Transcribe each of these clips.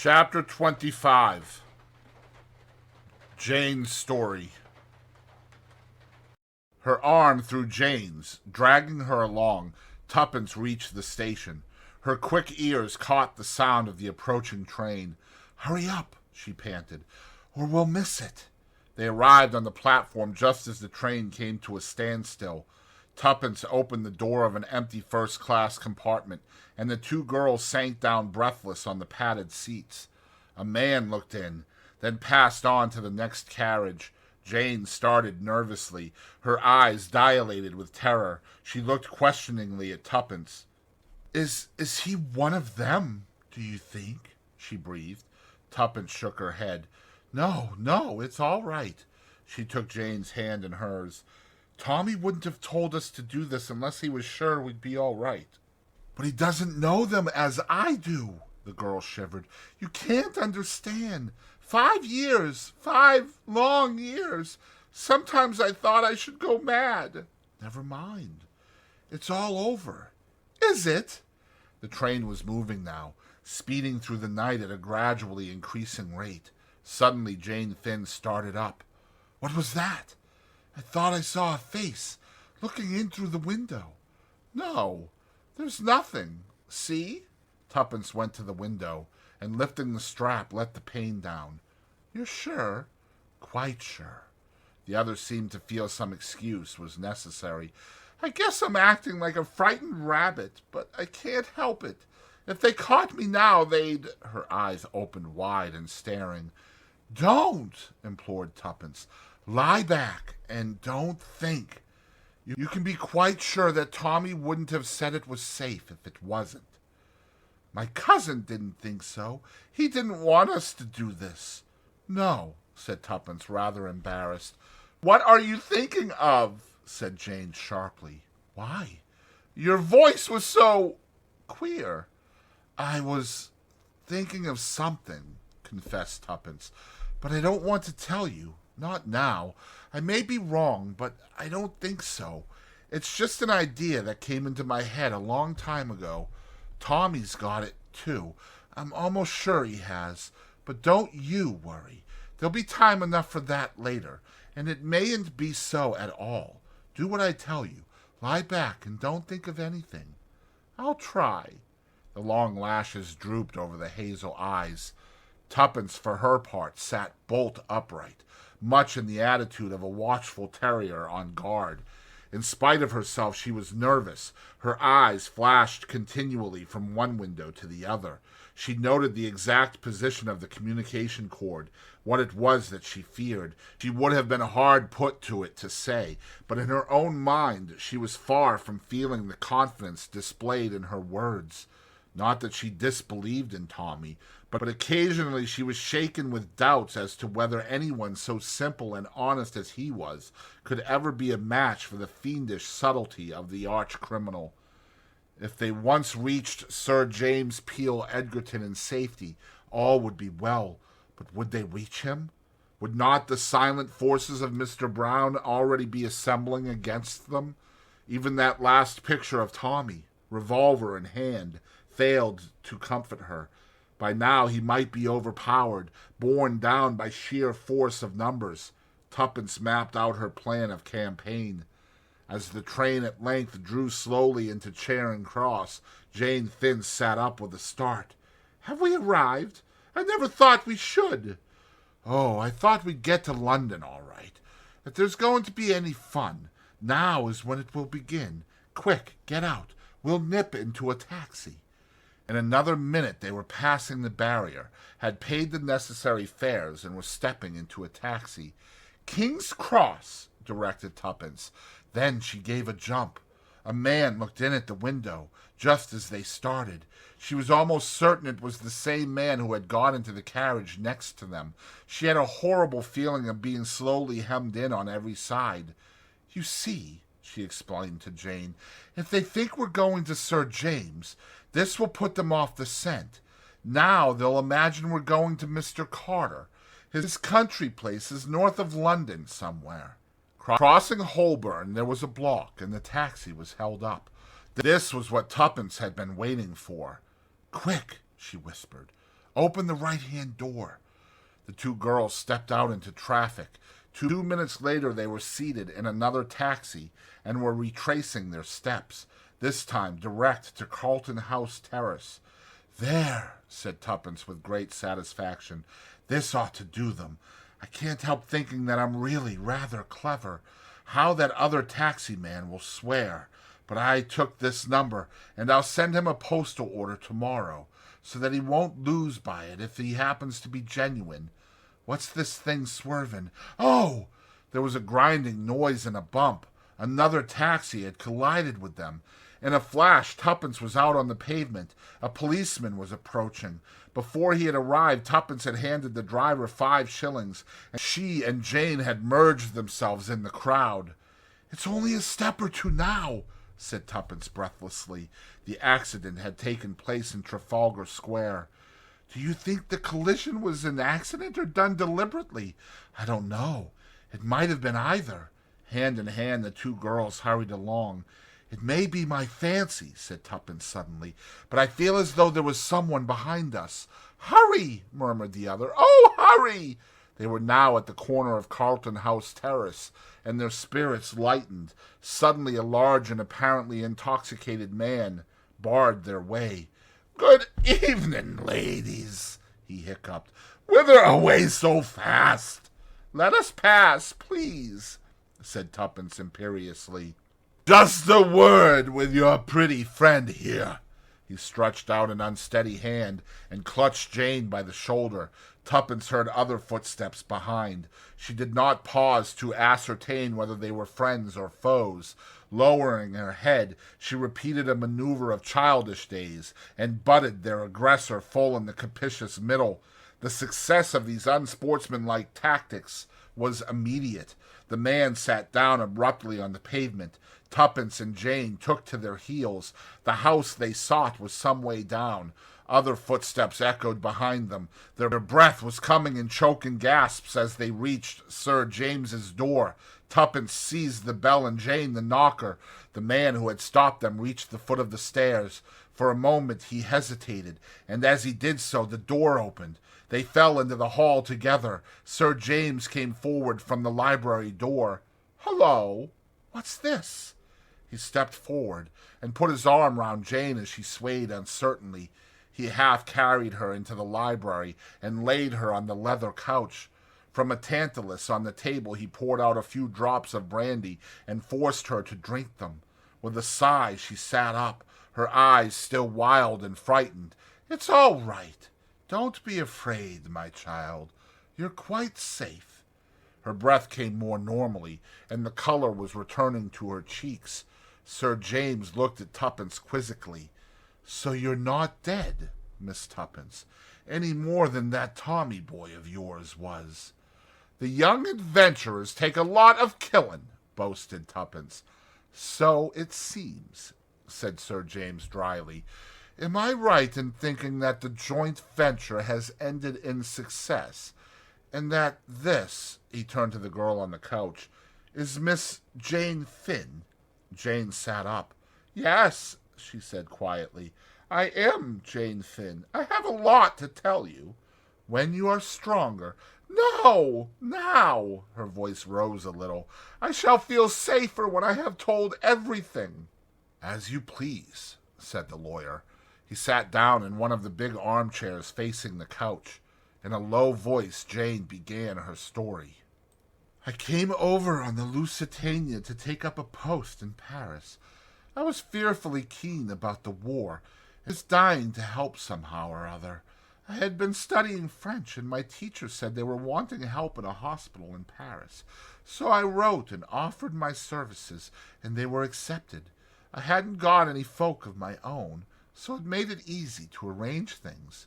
Chapter 25. Jane's Story. Her arm through Jane's, dragging her along, Tuppence reached the station. Her quick ears caught the sound of the approaching train. "Hurry up," she panted, "or we'll miss it." They arrived on the platform just as the train came to a standstill. Tuppence opened the door of an empty first-class compartment, and the two girls sank down breathless on the padded seats. A man looked in, then passed on to the next carriage. Jane started nervously, her eyes dilated with terror. She looked questioningly at Tuppence. Is he one of them, do you think?" she breathed. Tuppence shook her head. No, it's all right." She took Jane's hand in hers. "Tommy wouldn't have told us to do this unless he was sure we'd be all right." "But he doesn't know them as I do," the girl shivered. "You can't understand. 5 years, 5 long years. Sometimes I thought I should go mad." "Never mind. It's all over." "Is it?" The train was moving now, speeding through the night at a gradually increasing rate. Suddenly Jane Finn started up. "What was that? I thought I saw a face looking in through the window." "No, there's nothing. See?" Tuppence went to the window, and lifting the strap, let the pane down. "You're sure?" "Quite sure." The other seemed to feel some excuse was necessary. "I guess I'm acting like a frightened rabbit, but I can't help it. If they caught me now, they'd—" Her eyes opened wide and staring. "Don't!" implored Tuppence. "Lie back and don't think. You can be quite sure that Tommy wouldn't have said it was safe if it wasn't." "My cousin didn't think so. He didn't want us to do this." "No," said Tuppence, rather embarrassed. "What are you thinking of?" said Jane sharply. "Why? Your voice was so queer." "I was thinking of something," confessed Tuppence, "but I don't want to tell you. Not now. I may be wrong, but I don't think so. It's just an idea that came into my head a long time ago. Tommy's got it, too. I'm almost sure he has. But don't you worry. There'll be time enough for that later, and it mayn't be so at all. Do what I tell you. Lie back and don't think of anything." "I'll try." The long lashes drooped over the hazel eyes. Tuppence, for her part, sat bolt upright, much in the attitude of a watchful terrier on guard. In spite of herself, she was nervous. Her eyes flashed continually from one window to the other. She noted the exact position of the communication cord, what it was that she feared. She would have been hard put to it to say, but in her own mind she was far from feeling the confidence displayed in her words. Not that she disbelieved in Tommy, but occasionally she was shaken with doubts as to whether anyone so simple and honest as he was could ever be a match for the fiendish subtlety of the arch-criminal. If they once reached Sir James Peel Edgerton in safety, all would be well. But would they reach him? Would not the silent forces of Mr. Brown already be assembling against them? Even that last picture of Tommy, revolver in hand, failed to comfort her. By now he might be overpowered, borne down by sheer force of numbers. Tuppence mapped out her plan of campaign. As the train at length drew slowly into Charing Cross, Jane Finn sat up with a start. "Have we arrived? I never thought we should." "Oh, I thought we'd get to London all right. If there's going to be any fun, now is when it will begin. Quick, get out. We'll nip into a taxi." In another minute they were passing the barrier, had paid the necessary fares, and were stepping into a taxi. "King's Cross," directed Tuppence. Then she gave a jump. A man looked in at the window, just as they started. She was almost certain it was the same man who had got into the carriage next to them. She had a horrible feeling of being slowly hemmed in on every side. "You see," she explained to Jane, "if they think we're going to Sir James, this will put them off the scent. Now they'll imagine we're going to Mr. Carter. His country place is north of London somewhere." Crossing Holborn, there was a block, and the taxi was held up. This was what Tuppence had been waiting for. "Quick," she whispered. Open the right-hand door." The two girls stepped out into traffic. 2 minutes later they were seated in another taxi and were retracing their steps, this time direct to Carlton House Terrace. "There," said Tuppence with great satisfaction. "This ought to do them. I can't help thinking that I'm really rather clever. How that other taxi man will swear. But I took this number, and I'll send him a postal order tomorrow, so that he won't lose by it if he happens to be genuine. What's this thing swerving? Oh!" There was a grinding noise and a bump. Another taxi had collided with them. In a flash, Tuppence was out on the pavement. A policeman was approaching. Before he had arrived, Tuppence had handed the driver 5 shillings, and she and Jane had merged themselves in the crowd. "It's only a step or two now," said Tuppence breathlessly. The accident had taken place in Trafalgar Square. "Do you think the collision was an accident or done deliberately?" "I don't know. It might have been either." Hand in hand, the two girls hurried along. "It may be my fancy," said Tuppence suddenly, "but I feel as though there was someone behind us." "Hurry!" murmured the other. "Oh, hurry!" They were now at the corner of Carlton House Terrace, and their spirits lightened. Suddenly a large and apparently intoxicated man barred their way. "Good evening, ladies," he hiccuped. "Whither away so fast?" "Let us pass, please," said Tuppence imperiously. "Just a word with your pretty friend here." He stretched out an unsteady hand and clutched Jane by the shoulder. Tuppence heard other footsteps behind. She did not pause to ascertain whether they were friends or foes. Lowering her head, she repeated a maneuver of childish days and butted their aggressor full in the capacious middle. The success of these unsportsmanlike tactics was immediate. The man sat down abruptly on the pavement. Tuppence and Jane took to their heels. The house they sought was some way down. Other footsteps echoed behind them. Their breath was coming in choking gasps as they reached Sir James's door. Tuppence seized the bell and Jane the knocker. The man who had stopped them reached the foot of the stairs. For a moment he hesitated, and as he did so the door opened. They fell into the hall together. Sir James came forward from the library door. "Hello, what's this?" He stepped forward and put his arm round Jane as she swayed uncertainly. He half carried her into the library and laid her on the leather couch. From a tantalus on the table he poured out a few drops of brandy and forced her to drink them. With a sigh she sat up, her eyes still wild and frightened. "It's all right. Don't be afraid, my child. You're quite safe." Her breath came more normally, and the color was returning to her cheeks. Sir James looked at Tuppence quizzically. "So you're not dead, Miss Tuppence, any more than that Tommy boy of yours was." "The young adventurers take a lot of killing," boasted Tuppence. "So it seems," said Sir James dryly. "Am I right in thinking that the joint venture has ended in success, and that this," he turned to the girl on the couch, "is Miss Jane Finn?" Jane sat up. "Yes," she said quietly, "I am Jane Finn. I have a lot to tell you. When you are stronger—" "No, now," her voice rose a little. "I shall feel safer when I have told everything." "As you please," said the lawyer. He sat down in one of the big armchairs facing the couch. In a low voice, Jane began her story. "I came over on the Lusitania to take up a post in Paris. I was fearfully keen about the war. I was dying to help somehow or other. I had been studying French, and my teacher said they were wanting help in a hospital in Paris. So I wrote and offered my services, and they were accepted. I hadn't got any folk of my own, so it made it easy to arrange things.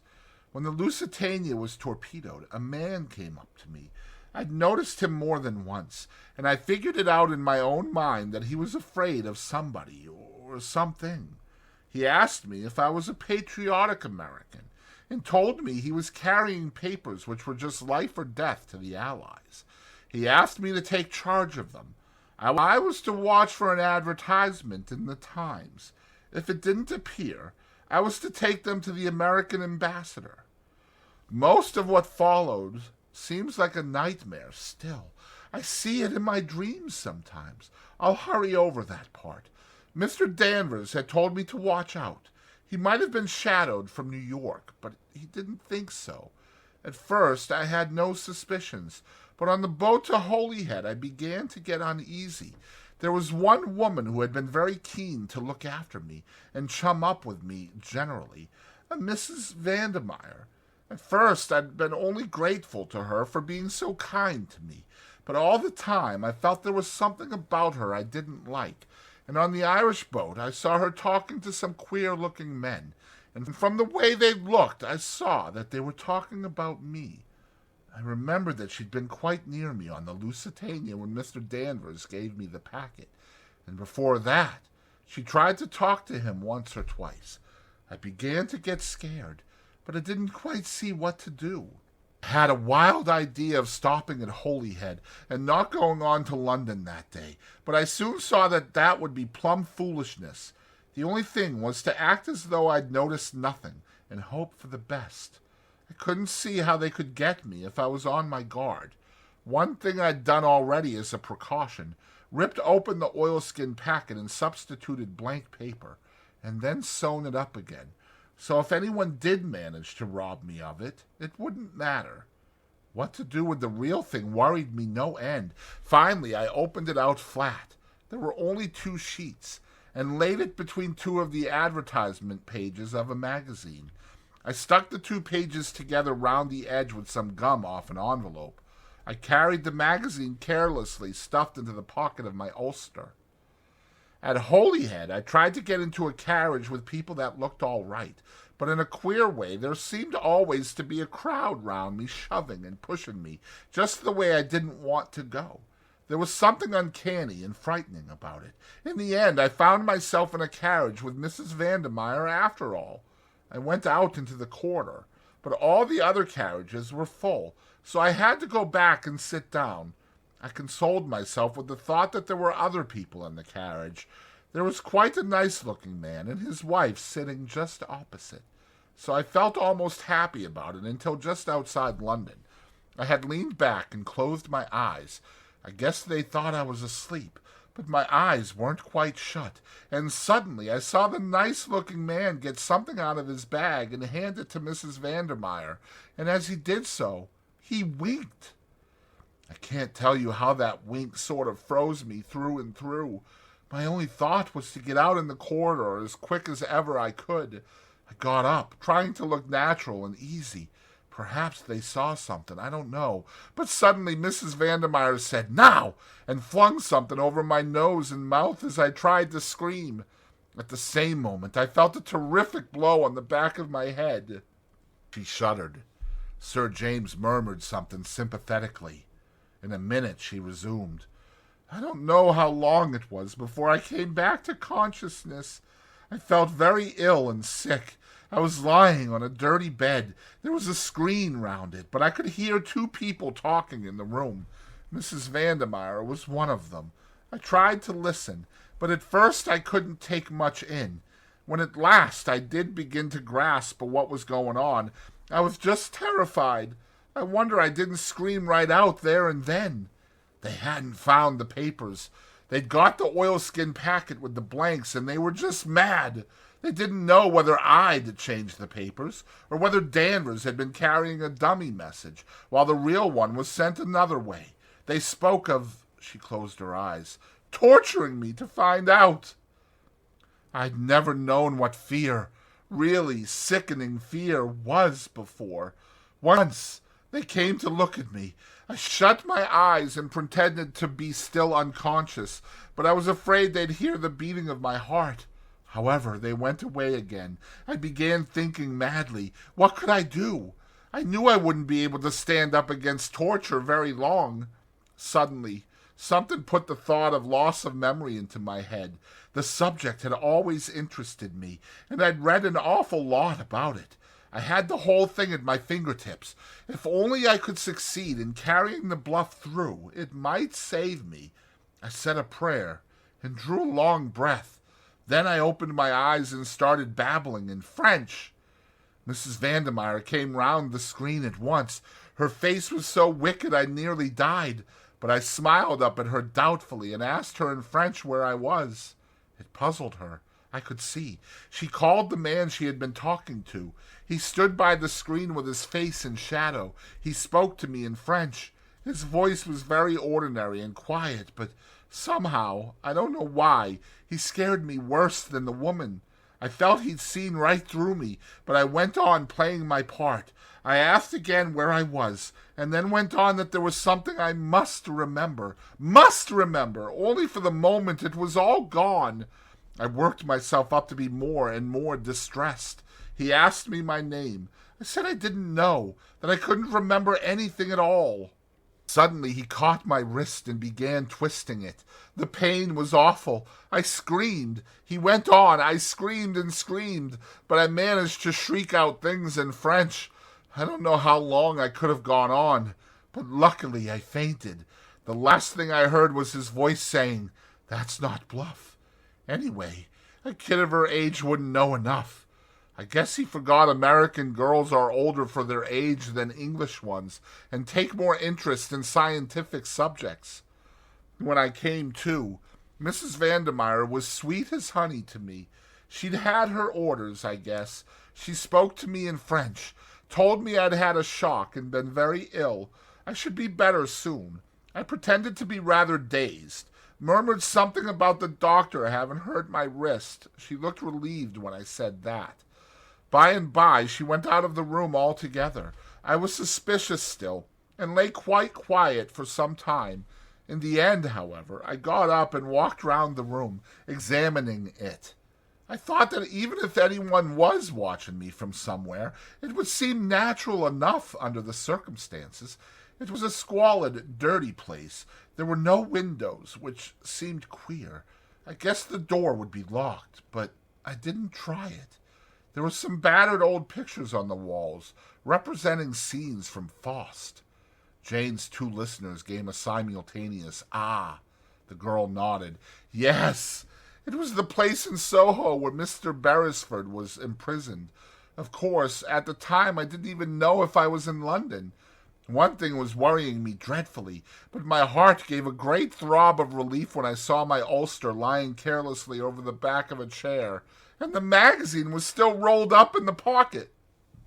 When the Lusitania was torpedoed, a man came up to me. I'd noticed him more than once, and I figured it out in my own mind that he was afraid of somebody or something. He asked me if I was a patriotic American, and told me he was carrying papers which were just life or death to the Allies. He asked me to take charge of them. I was to watch for an advertisement in the Times. If it didn't appear, I was to take them to the American ambassador. Most of what followed seems like a nightmare still. I see it in my dreams sometimes. I'll hurry over that part. Mr. Danvers had told me to watch out. He might have been shadowed from New York, but he didn't think so. At first I had no suspicions, but on the boat to Holyhead I began to get uneasy. There was one woman who had been very keen to look after me and chum up with me generally, a Mrs. Vandermeyer. At first I'd been only grateful to her for being so kind to me, but all the time I felt there was something about her I didn't like, and on the Irish boat I saw her talking to some queer-looking men, and from the way they looked I saw that they were talking about me. I remembered that she'd been quite near me on the Lusitania when Mr. Danvers gave me the packet, and before that she tried to talk to him once or twice. I began to get scared, but I didn't quite see what to do. I had a wild idea of stopping at Holyhead and not going on to London that day, but I soon saw that that would be plumb foolishness. The only thing was to act as though I'd noticed nothing and hope for the best. I couldn't see how they could get me if I was on my guard. One thing I'd done already as a precaution, ripped open the oilskin packet and substituted blank paper, and then sewn it up again. So if anyone did manage to rob me of it, it wouldn't matter. What to do with the real thing worried me no end. Finally, I opened it out flat. There were only 2 sheets, and laid it between 2 of the advertisement pages of a magazine. I stuck the 2 pages together round the edge with some gum off an envelope. I carried the magazine carelessly stuffed into the pocket of my ulster. At Holyhead, I tried to get into a carriage with people that looked all right, but in a queer way there seemed always to be a crowd round me, shoving and pushing me, just the way I didn't want to go. There was something uncanny and frightening about it. In the end, I found myself in a carriage with Mrs. Vandermeyer after all. I went out into the corridor, but all the other carriages were full, so I had to go back and sit down. I consoled myself with the thought that there were other people in the carriage. There was quite a nice-looking man and his wife sitting just opposite, so I felt almost happy about it until just outside London. I had leaned back and closed my eyes. I guess they thought I was asleep, but my eyes weren't quite shut, and suddenly I saw the nice-looking man get something out of his bag and hand it to Mrs. Vandermeyer, and as he did so, he winked. I can't tell you how that wink sort of froze me through and through. My only thought was to get out in the corridor as quick as ever I could. I got up, trying to look natural and easy. Perhaps they saw something, I don't know. But suddenly Mrs. Vandermeyer said, "Now!" and flung something over my nose and mouth as I tried to scream. At the same moment, I felt a terrific blow on the back of my head. She shuddered. Sir James murmured something sympathetically. In a minute she resumed. I don't know how long it was before I came back to consciousness. I felt very ill and sick. I was lying on a dirty bed. There was a screen round it, but I could hear 2 people talking in the room. Mrs. Vandermeyer was one of them. I tried to listen, but at first I couldn't take much in. When at last I did begin to grasp what was going on, I was just terrified. I wonder I didn't scream right out there and then. They hadn't found the papers. They'd got the oilskin packet with the blanks, and they were just mad. They didn't know whether I'd changed the papers, or whether Danvers had been carrying a dummy message, while the real one was sent another way. They spoke of, she closed her eyes, torturing me to find out. I'd never known what fear, really sickening fear, was before. Once they came to look at me. I shut my eyes and pretended to be still unconscious, but I was afraid they'd hear the beating of my heart. However, they went away again. I began thinking madly. What could I do? I knew I wouldn't be able to stand up against torture very long. Suddenly, something put the thought of loss of memory into my head. The subject had always interested me, and I'd read an awful lot about it. I had the whole thing at my fingertips. If only I could succeed in carrying the bluff through, it might save me. I said a prayer and drew a long breath. Then I opened my eyes and started babbling in French. Mrs. Vandermeyer came round the screen at once. Her face was so wicked I nearly died, but I smiled up at her doubtfully and asked her in French where I was. It puzzled her. I could see. She called the man she had been talking to. He stood by the screen with his face in shadow. He spoke to me in French. His voice was very ordinary and quiet, but somehow, I don't know why, he scared me worse than the woman. I felt he'd seen right through me, but I went on playing my part. I asked again where I was, and then went on that there was something I must remember, only for the moment it was all gone. I worked myself up to be more and more distressed. He asked me my name. I said I didn't know, that I couldn't remember anything at all. Suddenly he caught my wrist and began twisting it. The pain was awful. I screamed. He went on. I screamed and screamed, but I managed to shriek out things in French. I don't know how long I could have gone on, but luckily I fainted. The last thing I heard was his voice saying, "That's not bluff." Anyway, a kid of her age wouldn't know enough. I guess he forgot American girls are older for their age than English ones and take more interest in scientific subjects. When I came to, Mrs. Vandermeyer was sweet as honey to me. She'd had her orders, I guess. She spoke to me in French, told me I'd had a shock and been very ill. I should be better soon. I pretended to be rather dazed, murmured something about the doctor having hurt my wrist. She looked relieved when I said that. By and by she went out of the room altogether. I was suspicious still, and lay quite quiet for some time. In the end, however, I got up and walked round the room, examining it. I thought that even if anyone was watching me from somewhere, it would seem natural enough under the circumstances. It was a squalid, dirty place. There were no windows, which seemed queer. I guessed the door would be locked, but I didn't try it. There were some battered old pictures on the walls, representing scenes from Faust. Jane's two listeners gave a simultaneous "ah." The girl nodded. Yes, it was the place in Soho where Mr. Beresford was imprisoned. Of course, at the time I didn't even know if I was in London. One thing was worrying me dreadfully, but my heart gave a great throb of relief when I saw my ulster lying carelessly over the back of a chair, and the magazine was still rolled up in the pocket.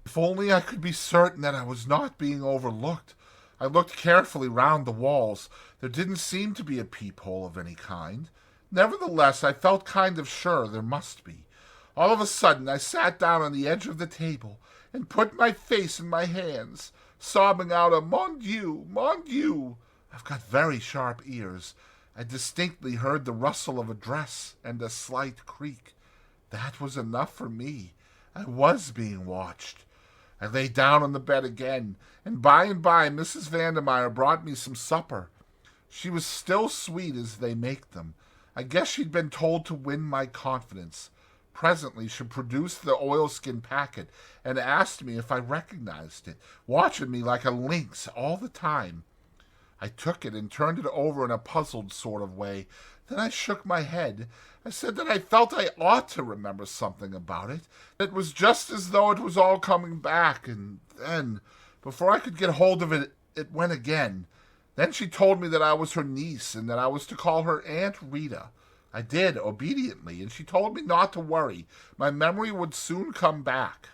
If only I could be certain that I was not being overlooked. I looked carefully round the walls. There didn't seem to be a peephole of any kind. Nevertheless, I felt kind of sure there must be. All of a sudden, I sat down on the edge of the table and put my face in my hands, sobbing out a "Mon Dieu, mon Dieu." I've got very sharp ears. I distinctly heard the rustle of a dress and a slight creak. That was enough for me. I was being watched. I lay down on the bed again, and by Mrs. Vandermeyer brought me some supper. She was still sweet as they make them. I guess she'd been told to win my confidence. Presently she produced the oilskin packet and asked me if I recognized it, watching me like a lynx all the time. I took it and turned it over in a puzzled sort of way. Then I shook my head. I said that I felt I ought to remember something about it. It was just as though it was all coming back, and then, before I could get hold of it, it went again. Then she told me that I was her niece and that I was to call her Aunt Rita. I did, obediently, and she told me not to worry. My memory would soon come back.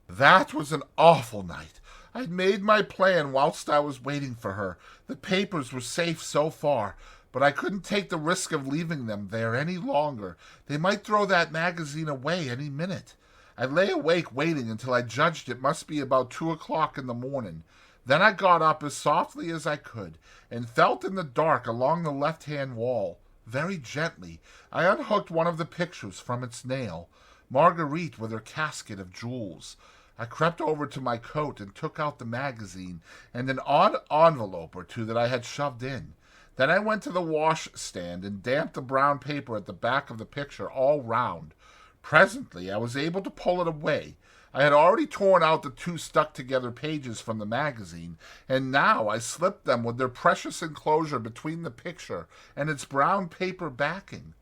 That was an awful night. I'd made my plan whilst I was waiting for her. The papers were safe so far, but I couldn't take the risk of leaving them there any longer. They might throw that magazine away any minute. I lay awake waiting until I judged it must be about 2 o'clock in the morning. Then I got up as softly as I could and felt in the dark along the left-hand wall. Very gently, I unhooked one of the pictures from its nail, Marguerite with her casket of jewels. I crept over to my coat and took out the magazine and an odd envelope or two that I had shoved in. Then I went to the wash-stand and damped the brown paper at the back of the picture all round. Presently I was able to pull it away. I had already torn out the 2 stuck-together pages from the magazine, and now I slipped them with their precious enclosure between the picture and its brown paper backing.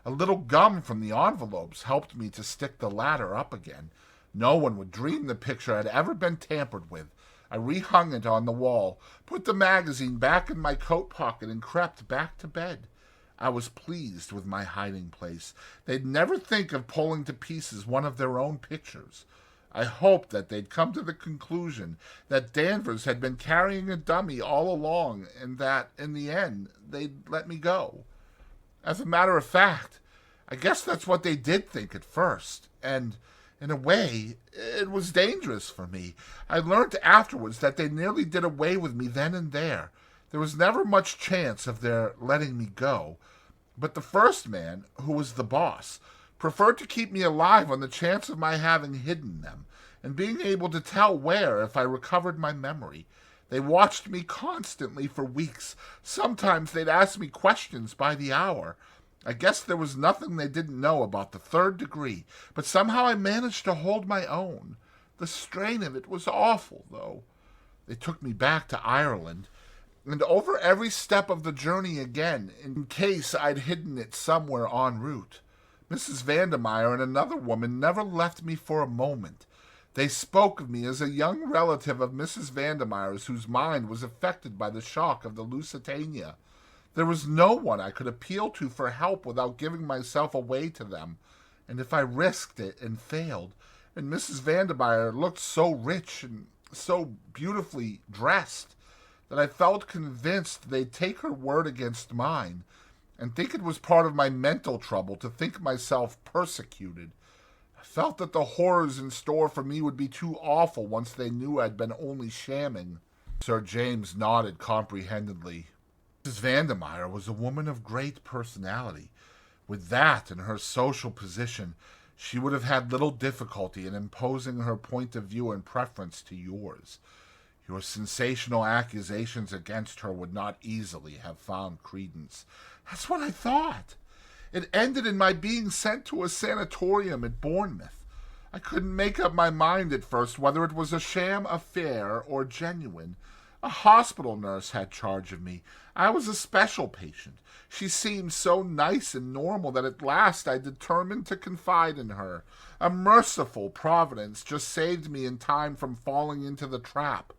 A little gum from the envelopes helped me to stick the latter up again. No one would dream the picture had ever been tampered with. I rehung it on the wall, put the magazine back in my coat pocket, and crept back to bed. I was pleased with my hiding place. They'd never think of pulling to pieces one of their own pictures. I hoped that they'd come to the conclusion that Danvers had been carrying a dummy all along, and that, in the end, they'd let me go. As a matter of fact, I guess that's what they did think at first, and, in a way, it was dangerous for me. I learned afterwards that they nearly did away with me then and there. There was never much chance of their letting me go, but the first man, who was the boss, preferred to keep me alive on the chance of my having hidden them, and being able to tell where if I recovered my memory. They watched me constantly for weeks. Sometimes they'd ask me questions by the hour. I guess there was nothing they didn't know about the third degree, but somehow I managed to hold my own. The strain of it was awful, though. They took me back to Ireland, and over every step of the journey again, in case I'd hidden it somewhere en route. Mrs. Vandermeyer and another woman never left me for a moment. They spoke of me as a young relative of Mrs. Vandermeyer's whose mind was affected by the shock of the Lusitania. There was no one I could appeal to for help without giving myself away to them, and if I risked it and failed, and Mrs. Vandermeyer looked so rich and so beautifully dressed, that I felt convinced they'd take her word against mine, and think it was part of my mental trouble to think myself persecuted. I felt that the horrors in store for me would be too awful once they knew I'd been only shamming. Sir James nodded comprehendingly. Mrs. Vandermeyer was a woman of great personality. With that and her social position, she would have had little difficulty in imposing her point of view in preference to yours. Your sensational accusations against her would not easily have found credence. That's what I thought. It ended in my being sent to a sanatorium at Bournemouth. I couldn't make up my mind at first whether it was a sham affair or genuine. A hospital nurse had charge of me. I was a special patient. She seemed so nice and normal that at last I determined to confide in her. A merciful providence just saved me in time from falling into the trap.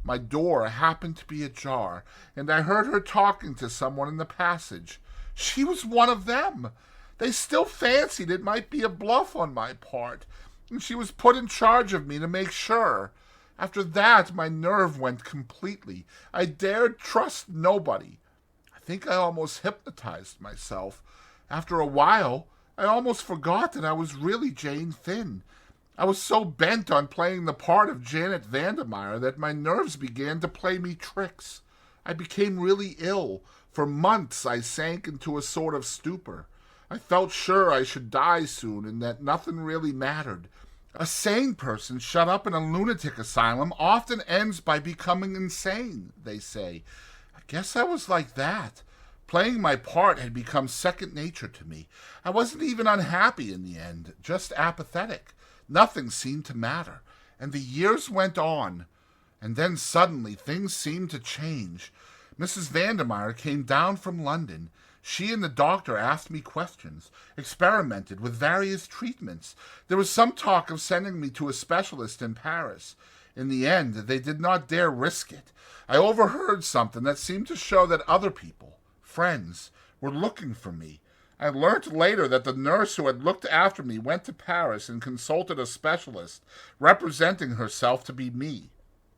My door happened to be ajar, and I heard her talking to someone in the passage. She was one of them. They still fancied it might be a bluff on my part, and she was put in charge of me to make sure. After that, my nerve went completely. I dared trust nobody. I think I almost hypnotized myself. After a while, I almost forgot that I was really Jane Finn. I was so bent on playing the part of Janet Vandermeyer that my nerves began to play me tricks. I became really ill. For months I sank into a sort of stupor. I felt sure I should die soon and that nothing really mattered. A sane person shut up in a lunatic asylum often ends by becoming insane, they say. I guess I was like that. Playing my part had become second nature to me. I wasn't even unhappy in the end, just apathetic. Nothing seemed to matter, and the years went on. And then suddenly things seemed to change. Mrs. Vandermeyer came down from London. She and the doctor asked me questions, experimented with various treatments. There was some talk of sending me to a specialist in Paris. In the end, they did not dare risk it. I overheard something that seemed to show that other people, friends, were looking for me. I learnt later that the nurse who had looked after me went to Paris and consulted a specialist, representing herself to be me.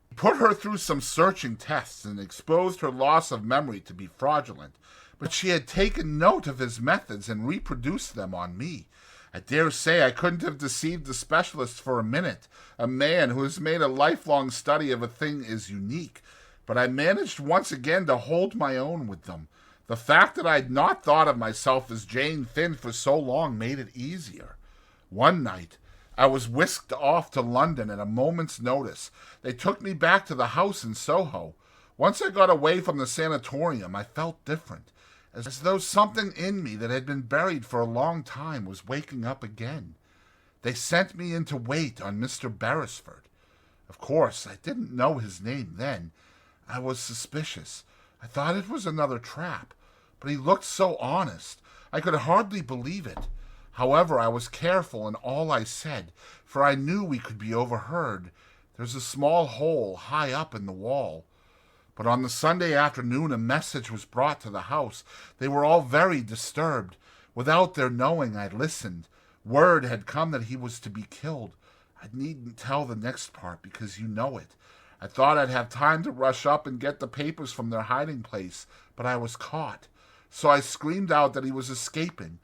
He put her through some searching tests and exposed her loss of memory to be fraudulent, but she had taken note of his methods and reproduced them on me. I dare say I couldn't have deceived the specialist for a minute. A man who has made a lifelong study of a thing is unique, but I managed once again to hold my own with them. The fact that I had not thought of myself as Jane Finn for so long made it easier. One night, I was whisked off to London at a moment's notice. They took me back to the house in Soho. Once I got away from the sanatorium, I felt different, as though something in me that had been buried for a long time was waking up again. They sent me in to wait on Mr. Beresford. Of course, I didn't know his name then. I was suspicious. I thought it was another trap, but he looked so honest. I could hardly believe it. However, I was careful in all I said, for I knew we could be overheard. There's a small hole high up in the wall. But on the Sunday afternoon a message was brought to the house. They were all very disturbed. Without their knowing, I listened. Word had come that he was to be killed. I needn't tell the next part, because you know it. I thought I'd have time to rush up and get the papers from their hiding place, but I was caught. So I screamed out that he was escaping,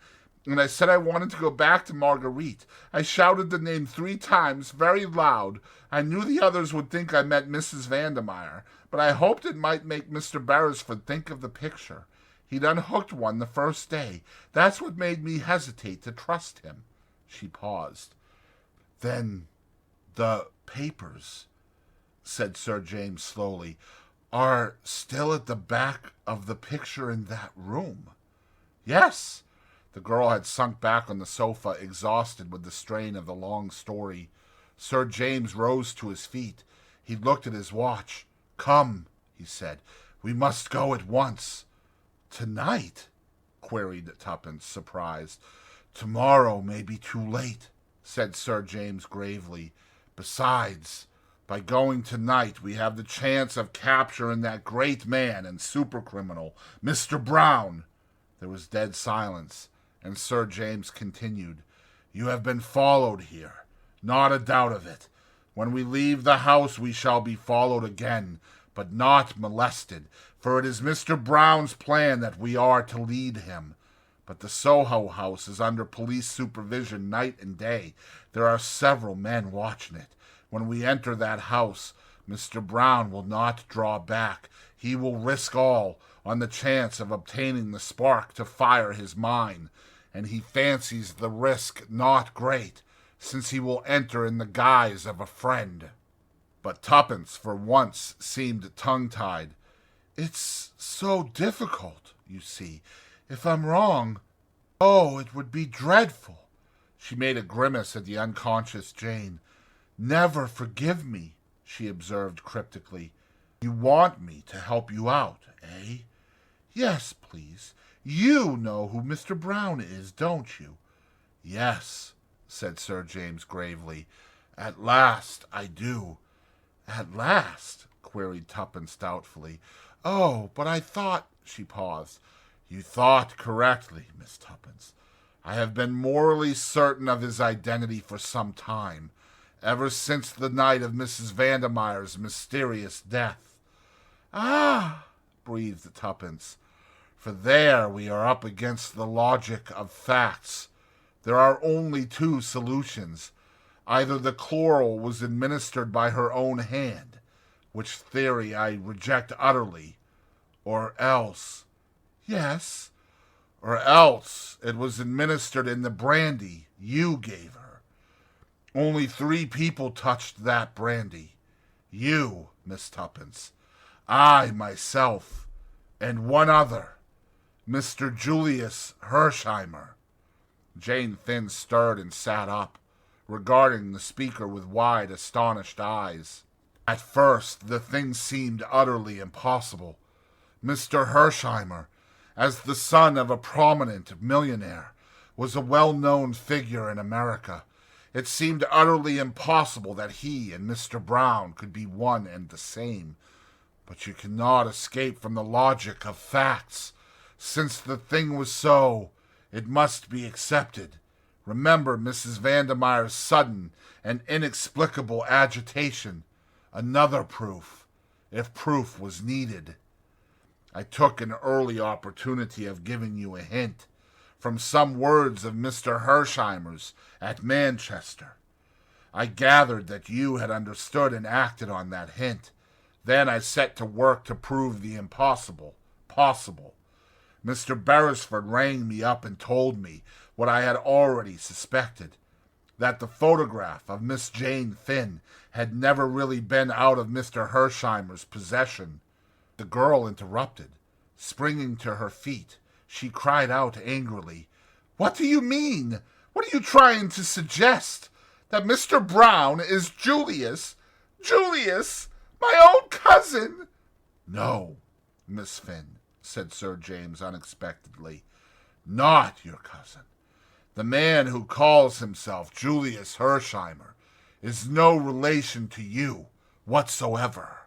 and I said I wanted to go back to Marguerite. I shouted the name 3 times, very loud. I knew the others would think I meant Mrs. Vandermeyer, but I hoped it might make Mr. Beresford think of the picture. He'd unhooked one the first day. That's what made me hesitate to trust him. She paused. Then the papers, said Sir James slowly, are still at the back of the picture in that room. Yes. The girl had sunk back on the sofa, exhausted with the strain of the long story. Sir James rose to his feet. He looked at his watch. Come, he said. We must go at once. Tonight? Queried Tuppence, surprised. Tomorrow may be too late, said Sir James gravely. Besides, by going tonight we have the chance of capturing that great man and supercriminal, Mr. Brown. There was dead silence, and Sir James continued, You have been followed here, not a doubt of it. When we leave the house we shall be followed again, but not molested, for it is Mr. Brown's plan that we are to lead him. But the Soho house is under police supervision night and day. There are several men watching it. When we enter that house, Mr. Brown will not draw back. He will risk all on the chance of obtaining the spark to fire his mine, and he fancies the risk not great, since he will enter in the guise of a friend. But Tuppence, for once, seemed tongue-tied. It's so difficult, you see. If I'm wrong, oh, it would be dreadful. She made a grimace at the unconscious Jane. Never forgive me, she observed cryptically. You want me to help you out, eh? Yes, please. You know who Mr. Brown is, don't you? Yes, said Sir James gravely. At last I do. At last? Queried Tuppence doubtfully. Oh, but I thought... She paused. You thought correctly, Miss Tuppence. I have been morally certain of his identity for some time, ever since the night of Mrs. Vandermeyer's mysterious death. Ah, breathed Tuppence, for there we are up against the logic of facts. There are only 2 solutions. Either the chloral was administered by her own hand, which theory I reject utterly, or else... Yes, or else it was administered in the brandy you gave her. Only 3 people touched that brandy. You, Miss Tuppence, I myself, and one other, Mr. Julius Hersheimer. Jane Finn stirred and sat up, regarding the speaker with wide, astonished eyes. At first the thing seemed utterly impossible. Mr. Hersheimer, as the son of a prominent millionaire, was a well-known figure in America. It seemed utterly impossible that he and Mr. Brown could be one and the same. But you cannot escape from the logic of facts. Since the thing was so, it must be accepted. Remember Mrs. Vandermeyer's sudden and inexplicable agitation. Another proof, if proof was needed. I took an early opportunity of giving you a hint from some words of Mr. Hersheimer's at Manchester. I gathered that you had understood and acted on that hint. Then I set to work to prove the impossible possible. Mr. Beresford rang me up and told me what I had already suspected, that the photograph of Miss Jane Finn had never really been out of Mr. Hersheimer's possession. The girl interrupted. Springing to her feet, she cried out angrily, What do you mean? What are you trying to suggest? That Mr. Brown is Julius? Julius, my own cousin? No, Miss Finn, said Sir James unexpectedly. Not your cousin. The man who calls himself Julius Hersheimer is no relation to you whatsoever.